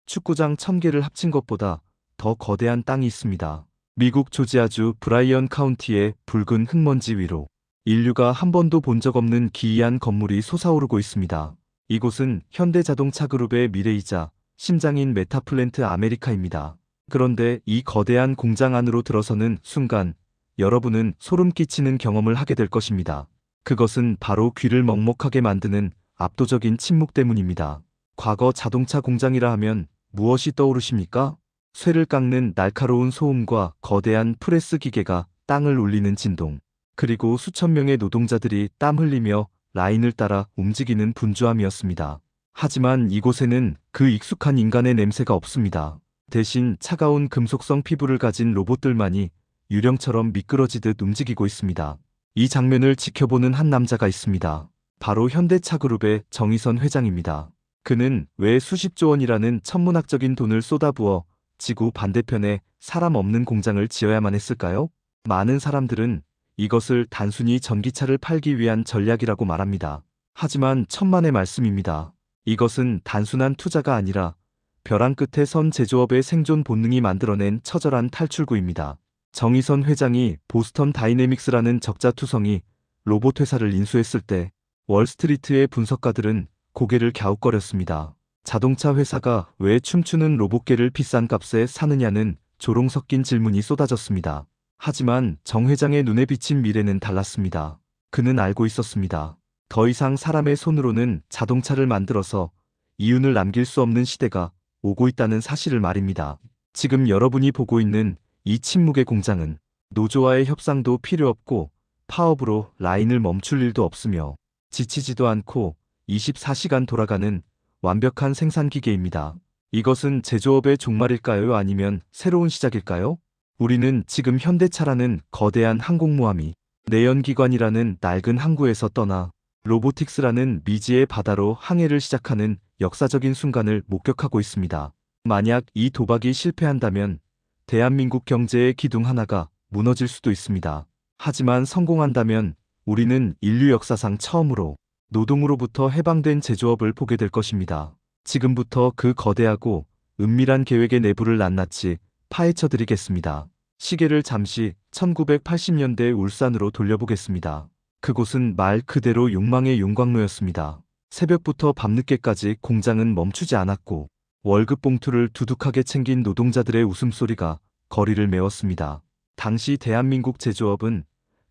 축구장 1000개를 합친 것보다 더 거대한 땅이 있습니다. 미국 조지아주 브라이언 카운티의 붉은 흙먼지 위로 인류가 한 번도 본 적 없는 기이한 건물이 솟아오르고 있습니다. 이곳은 현대자동차 그룹의 미래이자 심장인 메타플랜트 아메리카입니다. 그런데 이 거대한 공장 안으로 들어서는 순간 여러분은 소름 끼치는 경험을 하게 될 것입니다. 그것은 바로 귀를 먹먹하게 만드는 압도적인 침묵 때문입니다. 과거 자동차 공장이라 하면 무엇이 떠오르십니까? 쇠를 깎는 날카로운 소음과 거대한 프레스 기계가 땅을 울리는 진동, 그리고 수천 명의 노동자들이 땀 흘리며 라인을 따라 움직이는 분주함이었습니다. 하지만 이곳에는 그 익숙한 인간의 냄새가 없습니다. 대신 차가운 금속성 피부를 가진 로봇들만이 유령처럼 미끄러지듯 움직이고 있습니다. 이 장면을 지켜보는 한 남자가 있습니다. 바로 현대차그룹의 정의선 회장입니다. 그는 왜 수십조 원이라는 천문학적인 돈을 쏟아부어 지구 반대편에 사람 없는 공장을 지어야만 했을까요? 많은 사람들은 이것을 단순히 전기차를 팔기 위한 전략이라고 말합니다. 하지만 천만의 말씀입니다. 이것은 단순한 투자가 아니라 벼랑 끝에 선 제조업의 생존 본능이 만들어낸 처절한 탈출구입니다. 정의선 회장이 보스턴 다이내믹스라는 적자투성이 로봇 회사를 인수했을 때 월스트리트의 분석가들은 고개를 갸웃거렸습니다. 자동차 회사가 왜 춤추는 로봇개를 비싼 값에 사느냐는 조롱 섞인 질문이 쏟아졌습니다. 하지만 정 회장의 눈에 비친 미래는 달랐습니다. 그는 알고 있었습니다. 더 이상 사람의 손으로는 자동차를 만들어서 이윤을 남길 수 없는 시대가 오고 있다는 사실을 말입니다. 지금 여러분이 보고 있는 이 침묵의 공장은 노조와의 협상도 필요 없고 파업으로 라인을 멈출 일도 없으며 지치지도 않고 24시간 돌아가는 완벽한 생산기계입니다. 이것은 제조업의 종말일까요? 아니면 새로운 시작일까요? 우리는 지금 현대차라는 거대한 항공모함이 내연기관이라는 낡은 항구에서 떠나 로보틱스라는 미지의 바다로 항해를 시작하는 역사적인 순간을 목격하고 있습니다. 만약 이 도박이 실패한다면 대한민국 경제의 기둥 하나가 무너질 수도 있습니다. 하지만 성공한다면 우리는 인류 역사상 처음으로 노동으로부터 해방된 제조업을 보게 될 것입니다. 지금부터 그 거대하고 은밀한 계획의 내부를 낱낱이 파헤쳐 드리겠습니다. 시계를 잠시 1980년대 울산으로 돌려보겠습니다. 그곳은 말 그대로 욕망의 용광로였습니다. 새벽부터 밤늦게까지 공장은 멈추지 않았고 월급 봉투를 두둑하게 챙긴 노동자들의 웃음소리가 거리를 메웠습니다. 당시 대한민국 제조업은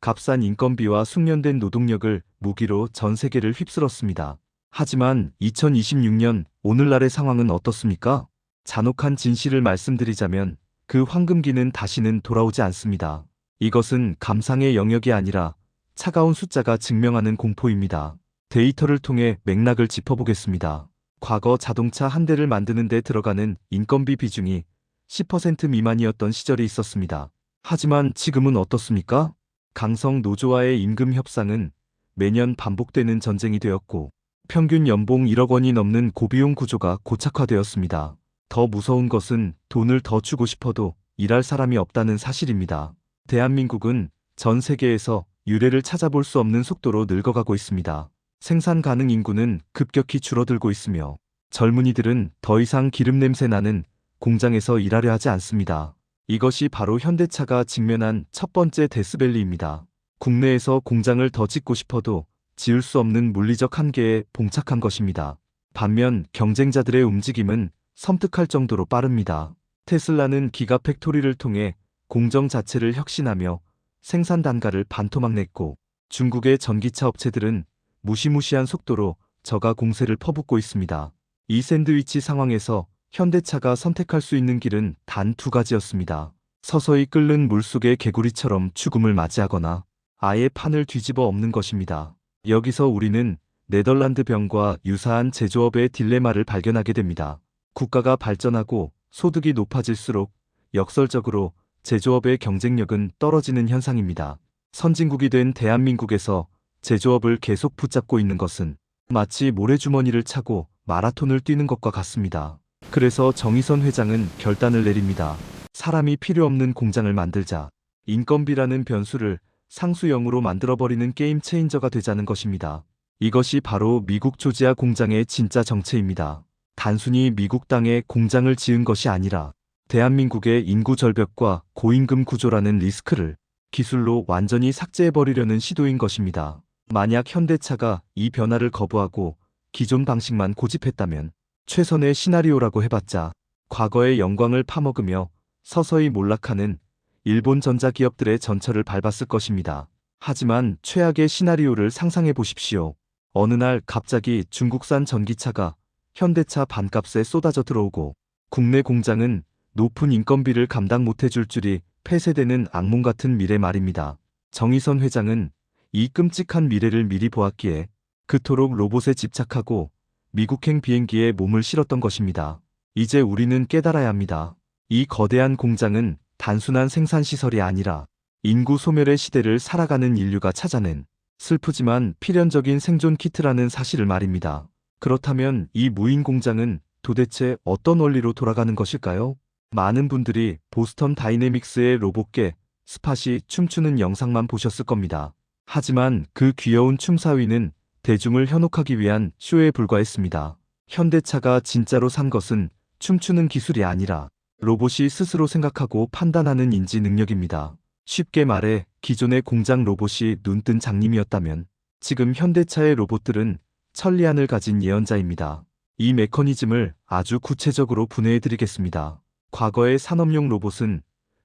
값싼 인건비와 숙련된 노동력을 무기로 전 세계를 휩쓸었습니다. 하지만 2026년 오늘날의 상황은 어떻습니까? 잔혹한 진실을 말씀드리자면 그 황금기는 다시는 돌아오지 않습니다. 이것은 감상의 영역이 아니라 차가운 숫자가 증명하는 공포입니다. 데이터를 통해 맥락을 짚어보겠습니다. 과거 자동차 한 대를 만드는 데 들어가는 인건비 비중이 10% 미만이었던 시절이 있었습니다. 하지만 지금은 어떻습니까? 강성 노조와의 임금 협상은 매년 반복되는 전쟁이 되었고 평균 연봉 1억 원이 넘는 고비용 구조가 고착화되었습니다. 더 무서운 것은 돈을 더 주고 싶어도 일할 사람이 없다는 사실입니다. 대한민국은 전 세계에서 유례를 찾아볼 수 없는 속도로 늙어가고 있습니다. 생산 가능 인구는 급격히 줄어들고 있으며 젊은이들은 더 이상 기름 냄새 나는 공장에서 일하려 하지 않습니다. 이것이 바로 현대차가 직면한 첫 번째 데스밸리입니다. 국내에서 공장을 더 짓고 싶어도 지을 수 없는 물리적 한계에 봉착한 것입니다. 반면 경쟁자들의 움직임은 섬뜩할 정도로 빠릅니다. 테슬라는 기가팩토리를 통해 공정 자체를 혁신하며 생산 단가를 반토막 냈고 중국의 전기차 업체들은 무시무시한 속도로 저가 공세를 퍼붓고 있습니다. 이 샌드위치 상황에서 현대차가 선택할 수 있는 길은 단 두 가지였습니다. 서서히 끓는 물속의 개구리처럼 죽음을 맞이하거나 아예 판을 뒤집어 엎는 것입니다. 여기서 우리는 네덜란드 병과 유사한 제조업의 딜레마를 발견하게 됩니다. 국가가 발전하고 소득이 높아질수록 역설적으로 제조업의 경쟁력은 떨어지는 현상입니다. 선진국이 된 대한민국에서 제조업을 계속 붙잡고 있는 것은 마치 모래주머니를 차고 마라톤을 뛰는 것과 같습니다. 그래서 정의선 회장은 결단을 내립니다. 사람이 필요 없는 공장을 만들자. 인건비라는 변수를 상수형으로 만들어버리는 게임 체인저가 되자는 것입니다. 이것이 바로 미국 조지아 공장의 진짜 정체입니다. 단순히 미국 땅에 공장을 지은 것이 아니라 대한민국의 인구 절벽과 고임금 구조라는 리스크를 기술로 완전히 삭제해버리려는 시도인 것입니다. 만약 현대차가 이 변화를 거부하고 기존 방식만 고집했다면 최선의 시나리오라고 해봤자 과거의 영광을 파먹으며 서서히 몰락하는 일본 전자기업들의 전철을 밟았을 것입니다. 하지만 최악의 시나리오를 상상해 보십시오. 어느 날 갑자기 중국산 전기차가 현대차 반값에 쏟아져 들어오고 국내 공장은 높은 인건비를 감당 못해줄 줄이 폐쇄되는 악몽 같은 미래 말입니다. 정의선 회장은 이 끔찍한 미래를 미리 보았기에 그토록 로봇에 집착하고 미국행 비행기에 몸을 실었던 것입니다. 이제 우리는 깨달아야 합니다. 이 거대한 공장은 단순한 생산시설이 아니라 인구 소멸의 시대를 살아가는 인류가 찾아낸 슬프지만 필연적인 생존 키트라는 사실을 말입니다. 그렇다면 이 무인 공장은 도대체 어떤 원리로 돌아가는 것일까요? 많은 분들이 보스턴 다이내믹스의 로봇계 스팟이 춤추는 영상만 보셨을 겁니다. 하지만 그 귀여운 춤사위는 대중을 현혹하기 위한 쇼에 불과했습니다. 현대차가 진짜로 산 것은 춤추는 기술이 아니라 로봇이 스스로 생각하고 판단하는 인지 능력입니다. 쉽게 말해 기존의 공장 로봇이 눈뜬 장님이었다면 지금 현대차의 로봇들은 천리안을 가진 예언자입니다. 이 메커니즘을 아주 구체적으로 분해해드리겠습니다. 과거의 산업용 로봇은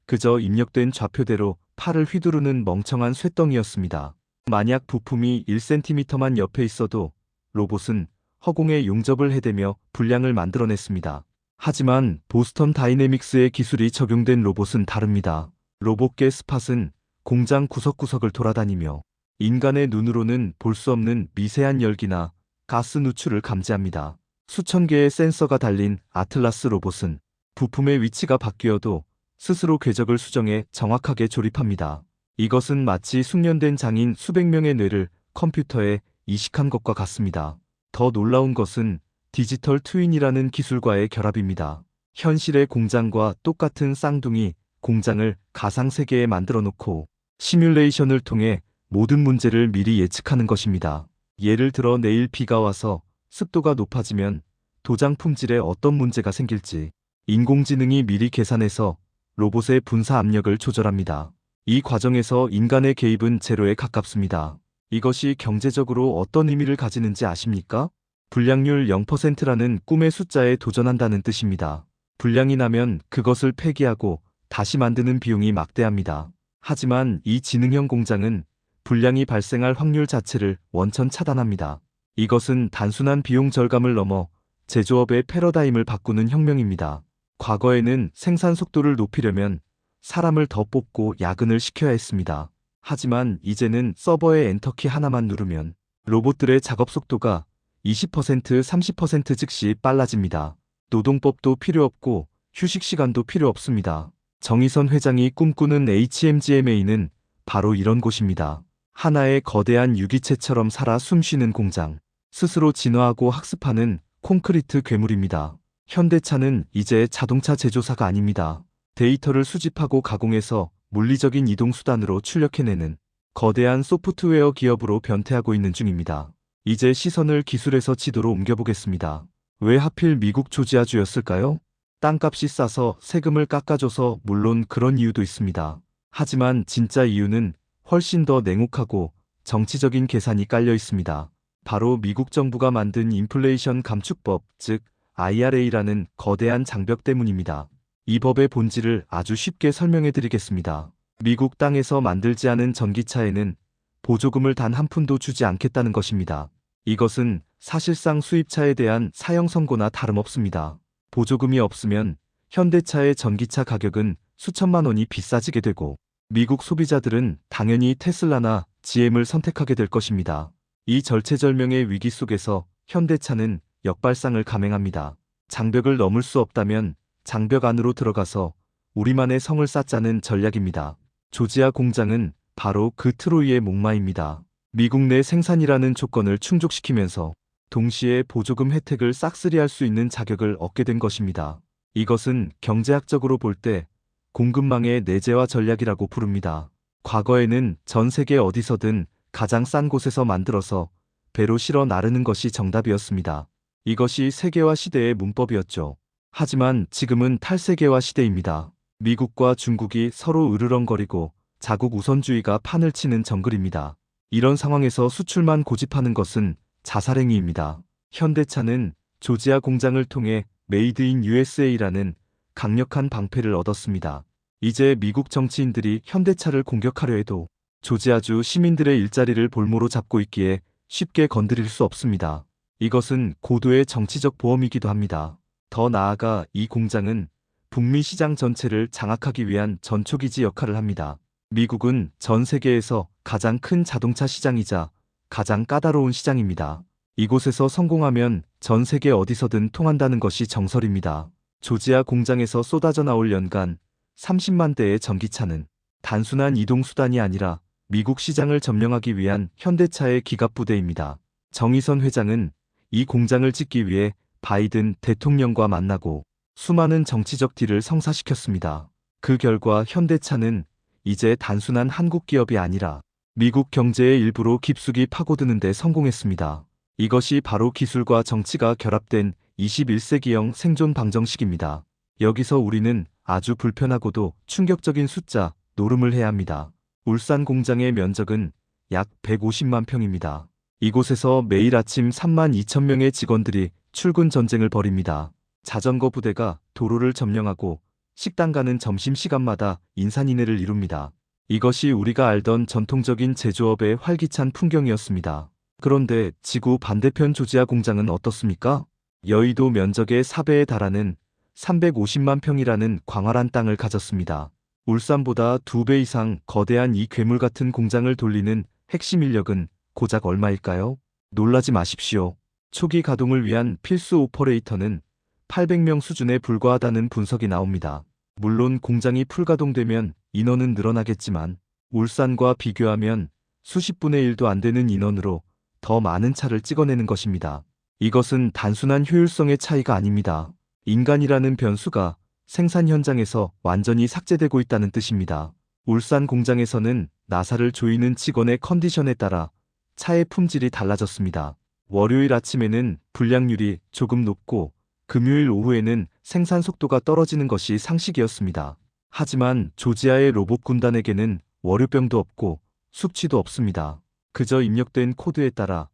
그저 입력된 좌표대로 팔을 휘두르는 멍청한 쇳덩이였습니다. 만약 부품이 1cm만 옆에 있어도 로봇은 허공에 용접을 해대며 불량을 만들어냈습니다. 하지만 보스턴 다이내믹스의 기술이 적용된 로봇은 다릅니다. 로봇계 스팟은 공장 구석구석을 돌아다니며 인간의 눈으로는 볼 수 없는 미세한 열기나 가스 누출을 감지합니다. 수천 개의 센서가 달린 아틀라스 로봇은 부품의 위치가 바뀌어도 스스로 궤적을 수정해 정확하게 조립합니다. 이것은 마치 숙련된 장인 수백 명의 뇌를 컴퓨터에 이식한 것과 같습니다. 더 놀라운 것은 디지털 트윈이라는 기술과의 결합입니다. 현실의 공장과 똑같은 쌍둥이 공장을 가상세계에 만들어 놓고 시뮬레이션을 통해 모든 문제를 미리 예측하는 것입니다. 예를 들어 내일 비가 와서 습도가 높아지면 도장 품질에 어떤 문제가 생길지 인공지능이 미리 계산해서 로봇의 분사 압력을 조절합니다. 이 과정에서 인간의 개입은 제로에 가깝습니다. 이것이 경제적으로 어떤 의미를 가지는지 아십니까? 불량률 0%라는 꿈의 숫자에 도전한다는 뜻입니다. 불량이 나면 그것을 폐기하고 다시 만드는 비용이 막대합니다. 하지만 이 지능형 공장은 불량이 발생할 확률 자체를 원천 차단합니다. 이것은 단순한 비용 절감을 넘어 제조업의 패러다임을 바꾸는 혁명입니다. 과거에는 생산 속도를 높이려면 사람을 더 뽑고 야근을 시켜야 했습니다. 하지만 이제는 서버의 엔터키 하나만 누르면 로봇들의 작업 속도가 20%, 30% 즉시 빨라집니다. 노동법도 필요 없고 휴식 시간도 필요 없습니다. 정의선 회장이 꿈꾸는 HMGMA는 바로 이런 곳입니다. 하나의 거대한 유기체처럼 살아 숨쉬는 공장, 스스로 진화하고 학습하는 콘크리트 괴물입니다. 현대차는 이제 자동차 제조사가 아닙니다. 데이터를 수집하고 가공해서 물리적인 이동수단으로 출력해내는 거대한 소프트웨어 기업으로 변태하고 있는 중입니다. 이제 시선을 기술에서 지도로 옮겨보겠습니다. 왜 하필 미국 조지아주였을까요? 땅값이 싸서 세금을 깎아줘서 물론 그런 이유도 있습니다. 하지만 진짜 이유는 훨씬 더 냉혹하고 정치적인 계산이 깔려 있습니다. 바로 미국 정부가 만든 인플레이션 감축법, 즉 IRA라는 거대한 장벽 때문입니다. 이 법의 본질을 아주 쉽게 설명해 드리겠습니다. 미국 땅에서 만들지 않은 전기차에는 보조금을 단 한 푼도 주지 않겠다는 것입니다. 이것은 사실상 수입차에 대한 사형 선고나 다름없습니다. 보조금이 없으면 현대차의 전기차 가격은 수천만 원이 비싸지게 되고 미국 소비자들은 당연히 테슬라나 GM을 선택하게 될 것입니다. 이 절체절명의 위기 속에서 현대차는 역발상을 감행합니다. 장벽을 넘을 수 없다면 장벽 안으로 들어가서 우리만의 성을 쌓자는 전략입니다. 조지아 공장은 바로 그 트로이의 목마입니다. 미국 내 생산이라는 조건을 충족시키면서 동시에 보조금 혜택을 싹쓸이할 수 있는 자격을 얻게 된 것입니다. 이것은 경제학적으로 볼 때 공급망의 내재화 전략이라고 부릅니다. 과거에는 전 세계 어디서든 가장 싼 곳에서 만들어서 배로 실어 나르는 것이 정답이었습니다. 이것이 세계화 시대의 문법이었죠. 하지만 지금은 탈세계화 시대입니다. 미국과 중국이 서로 으르렁거리고 자국 우선주의가 판을 치는 정글입니다. 이런 상황에서 수출만 고집하는 것은 자살행위입니다. 현대차는 조지아 공장을 통해 메이드 인 USA라는 강력한 방패를 얻었습니다. 이제 미국 정치인들이 현대차를 공격하려 해도 조지아주 시민들의 일자리를 볼모로 잡고 있기에 쉽게 건드릴 수 없습니다. 이것은 고도의 정치적 보험이기도 합니다. 더 나아가 이 공장은 북미 시장 전체를 장악하기 위한 전초기지 역할을 합니다. 미국은 전 세계에서 가장 큰 자동차 시장이자 가장 까다로운 시장입니다. 이곳에서 성공하면 전 세계 어디서든 통한다는 것이 정설입니다. 조지아 공장에서 쏟아져 나올 연간 30만 대의 전기차는 단순한 이동수단이 아니라 미국 시장을 점령하기 위한 현대차의 기갑부대입니다. 정의선 회장은 이 공장을 짓기 위해 바이든 대통령과 만나고 수많은 정치적 딜을 성사시켰습니다. 그 결과 현대차는 이제 단순한 한국 기업이 아니라 미국 경제의 일부로 깊숙이 파고드는 데 성공했습니다. 이것이 바로 기술과 정치가 결합된 21세기형 생존 방정식입니다. 여기서 우리는 아주 불편하고도 충격적인 숫자 노름을 해야 합니다. 울산 공장의 면적은 약 150만 평입니다. 이곳에서 매일 아침 3만 2천 명의 직원들이 출근 전쟁을 벌입니다. 자전거 부대가 도로를 점령하고 식당 가는 점심시간마다 인산인해를 이룹니다. 이것이 우리가 알던 전통적인 제조업의 활기찬 풍경이었습니다. 그런데 지구 반대편 조지아 공장은 어떻습니까? 여의도 면적의 4배에 달하는 350만 평이라는 광활한 땅을 가졌습니다. 울산보다 2배 이상 거대한 이 괴물 같은 공장을 돌리는 핵심 인력은 고작 얼마일까요? 놀라지 마십시오. 초기 가동을 위한 필수 오퍼레이터는 800명 수준에 불과하다는 분석이 나옵니다. 물론 공장이 풀가동되면 인원은 늘어나겠지만 울산과 비교하면 수십 분의 1도 안 되는 인원으로 더 많은 차를 찍어내는 것입니다. 이것은 단순한 효율성의 차이가 아닙니다. 인간이라는 변수가 생산 현장에서 완전히 삭제되고 있다는 뜻입니다. 울산 공장에서는 나사를 조이는 직원의 컨디션에 따라 차의 품질이 달라졌습니다. 월요일 아침에는 불량률이 조금 높고 금요일 오후에는 생산 속도가 떨어지는 것이 상식이었습니다. 하지만 조지아의 로봇 군단에게는 월요병도 없고 숙취도 없습니다. 그저 입력된 코드에 따라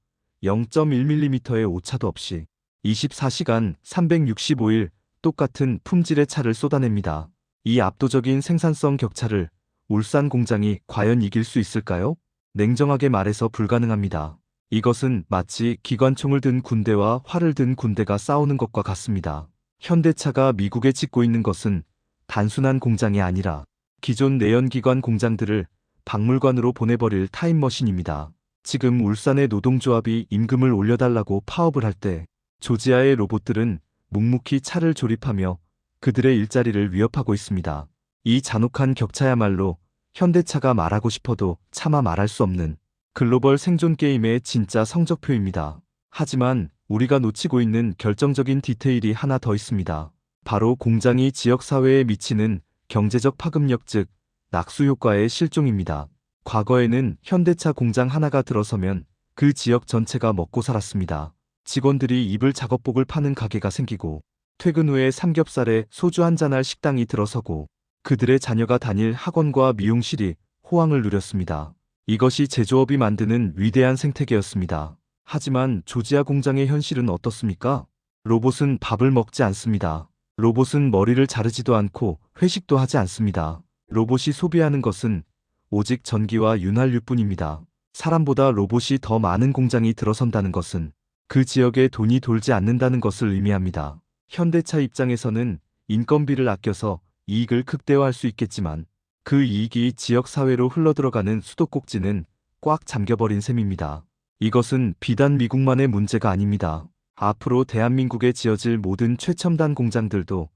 0.1mm의 오차도 없이 24시간 365일 똑같은 품질의 차를 쏟아냅니다. 이 압도적인 생산성 격차를 울산 공장이 과연 이길 수 있을까요? 냉정하게 말해서 불가능합니다. 이것은 마치 기관총을 든 군대와 활을 든 군대가 싸우는 것과 같습니다. 현대차가 미국에 짓고 있는 것은 단순한 공장이 아니라 기존 내연기관 공장들을 박물관으로 보내버릴 타임머신입니다. 지금 울산의 노동조합이 임금을 올려달라고 파업을 할 때 조지아의 로봇들은 묵묵히 차를 조립하며 그들의 일자리를 위협하고 있습니다. 이 잔혹한 격차야말로 현대차가 말하고 싶어도 차마 말할 수 없는 글로벌 생존 게임의 진짜 성적표입니다. 하지만 우리가 놓치고 있는 결정적인 디테일이 하나 더 있습니다. 바로 공장이 지역사회에 미치는 경제적 파급력 즉 낙수 효과의 실종입니다. 과거에는 현대차 공장 하나가 들어서면 그 지역 전체가 먹고 살았습니다. 직원들이 입을 작업복을 파는 가게가 생기고 퇴근 후에 삼겹살에 소주 한잔할 식당이 들어서고 그들의 자녀가 다닐 학원과 미용실이 호황을 누렸습니다. 이것이 제조업이 만드는 위대한 생태계였습니다. 하지만 조지아 공장의 현실은 어떻습니까? 로봇은 밥을 먹지 않습니다. 로봇은 머리를 자르지도 않고 회식도 하지 않습니다. 로봇이 소비하는 것은 오직 전기와 윤활유뿐입니다. 사람보다 로봇이 더 많은 공장이 들어선다는 것은 그 지역에 돈이 돌지 않는다는 것을 의미합니다. 현대차 입장에서는 인건비를 아껴서 이익을 극대화할 수 있겠지만 그 이익이 지역사회로 흘러들어가는 수도꼭지는 꽉 잠겨버린 셈입니다. 이것은 비단 미국만의 문제가 아닙니다. 앞으로 대한민국에 지어질 모든 최첨단 공장들도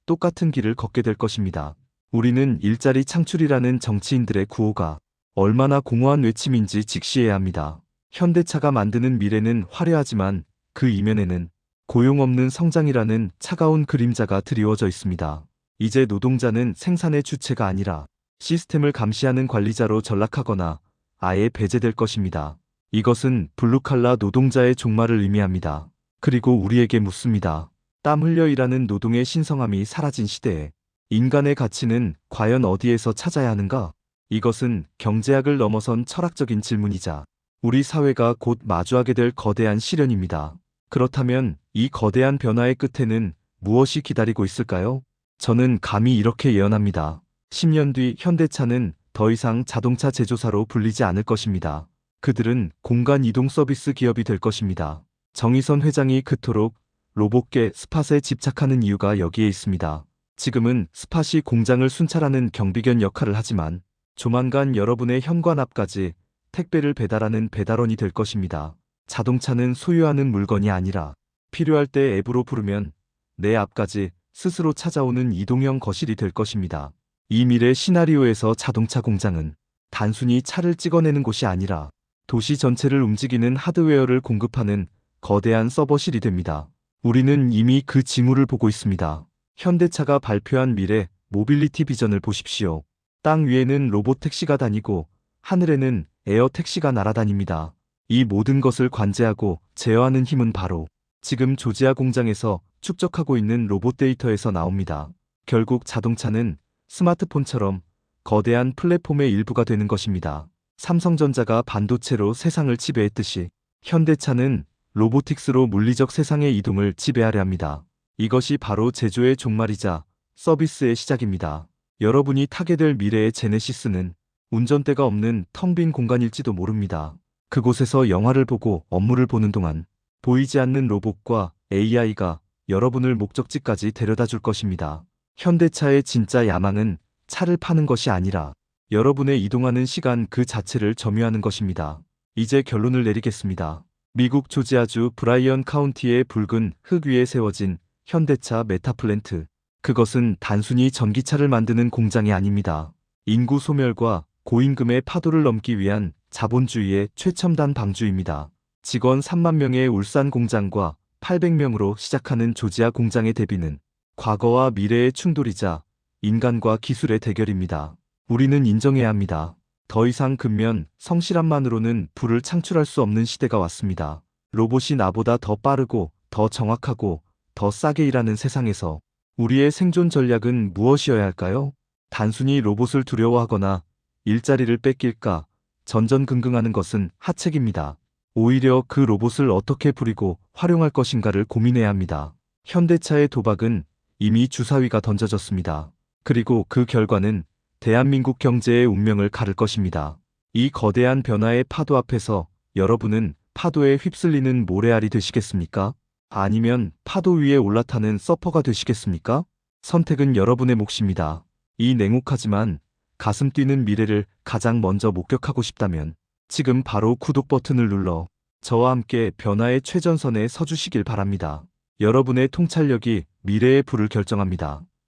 똑같은 길을 걷게 될 것입니다. 우리는 일자리 창출이라는 정치인들의 구호가 얼마나 공허한 외침인지 직시해야 합니다. 현대차가 만드는 미래는 화려하지만 그 이면에는 고용 없는 성장이라는 차가운 그림자가 드리워져 있습니다. 이제 노동자는 생산의 주체가 아니라 시스템을 감시하는 관리자로 전락하거나 아예 배제될 것입니다. 이것은 블루칼라 노동자의 종말을 의미합니다. 그리고 우리에게 묻습니다. 땀 흘려 일하는 노동의 신성함이 사라진 시대에 인간의 가치는 과연 어디에서 찾아야 하는가? 이것은 경제학을 넘어선 철학적인 질문이자 우리 사회가 곧 마주하게 될 거대한 시련입니다. 그렇다면 이 거대한 변화의 끝에는 무엇이 기다리고 있을까요? 저는 감히 이렇게 예언합니다. 10년 뒤 현대차는 더 이상 자동차 제조사로 불리지 않을 것입니다. 그들은 공간 이동 서비스 기업이 될 것입니다. 정의선 회장이 그토록 로봇계 스팟에 집착하는 이유가 여기에 있습니다. 지금은 스팟이 공장을 순찰하는 경비견 역할을 하지만 조만간 여러분의 현관 앞까지 택배를 배달하는 배달원이 될 것입니다. 자동차는 소유하는 물건이 아니라 필요할 때 앱으로 부르면 내 앞까지 스스로 찾아오는 이동형 거실이 될 것입니다. 이 미래 시나리오에서 자동차 공장은 단순히 차를 찍어내는 곳이 아니라 도시 전체를 움직이는 하드웨어를 공급하는 거대한 서버실이 됩니다. 우리는 이미 그 징후를 보고 있습니다. 현대차가 발표한 미래 모빌리티 비전을 보십시오. 땅 위에는 로봇 택시가 다니고 하늘에는 에어 택시가 날아다닙니다. 이 모든 것을 관제하고 제어하는 힘은 바로 지금 조지아 공장에서 축적하고 있는 로봇 데이터에서 나옵니다. 결국 자동차는 스마트폰처럼 거대한 플랫폼의 일부가 되는 것입니다. 삼성전자가 반도체로 세상을 지배했듯이 현대차는 로보틱스로 물리적 세상의 이동을 지배하려 합니다. 이것이 바로 제조의 종말이자 서비스의 시작입니다. 여러분이 타게 될 미래의 제네시스는 운전대가 없는 텅 빈 공간일지도 모릅니다. 그곳에서 영화를 보고 업무를 보는 동안 보이지 않는 로봇과 AI가 여러분을 목적지까지 데려다 줄 것입니다. 현대차의 진짜 야망은 차를 파는 것이 아니라 여러분의 이동하는 시간 그 자체를 점유하는 것입니다. 이제 결론을 내리겠습니다. 미국 조지아주 브라이언 카운티의 붉은 흙 위에 세워진 현대차 메타플랜트. 그것은 단순히 전기차를 만드는 공장이 아닙니다. 인구 소멸과 고임금의 파도를 넘기 위한 자본주의의 최첨단 방주입니다. 직원 3만 명의 울산 공장과 800명으로 시작하는 조지아 공장의 대비는 과거와 미래의 충돌이자 인간과 기술의 대결입니다. 우리는 인정해야 합니다. 더 이상 근면, 성실함만으로는 부를 창출할 수 없는 시대가 왔습니다. 로봇이 나보다 더 빠르고 더 정확하고 더 싸게 일하는 세상에서 우리의 생존 전략은 무엇이어야 할까요? 단순히 로봇을 두려워하거나 일자리를 뺏길까 전전긍긍하는 것은 하책입니다. 오히려 그 로봇을 어떻게 부리고 활용할 것인가를 고민해야 합니다. 현대차의 도박은 이미 주사위가 던져졌습니다. 그리고 그 결과는 대한민국 경제의 운명을 가를 것입니다. 이 거대한 변화의 파도 앞에서 여러분은 파도에 휩쓸리는 모래알이 되시겠습니까? 아니면 파도 위에 올라타는 서퍼가 되시겠습니까? 선택은 여러분의 몫입니다. 이 냉혹하지만 가슴 뛰는 미래를 가장 먼저 목격하고 싶다면 지금 바로 구독 버튼을 눌러 저와 함께 변화의 최전선에 서주시길 바랍니다. 여러분의 통찰력이 미래의 불을 결정합니다.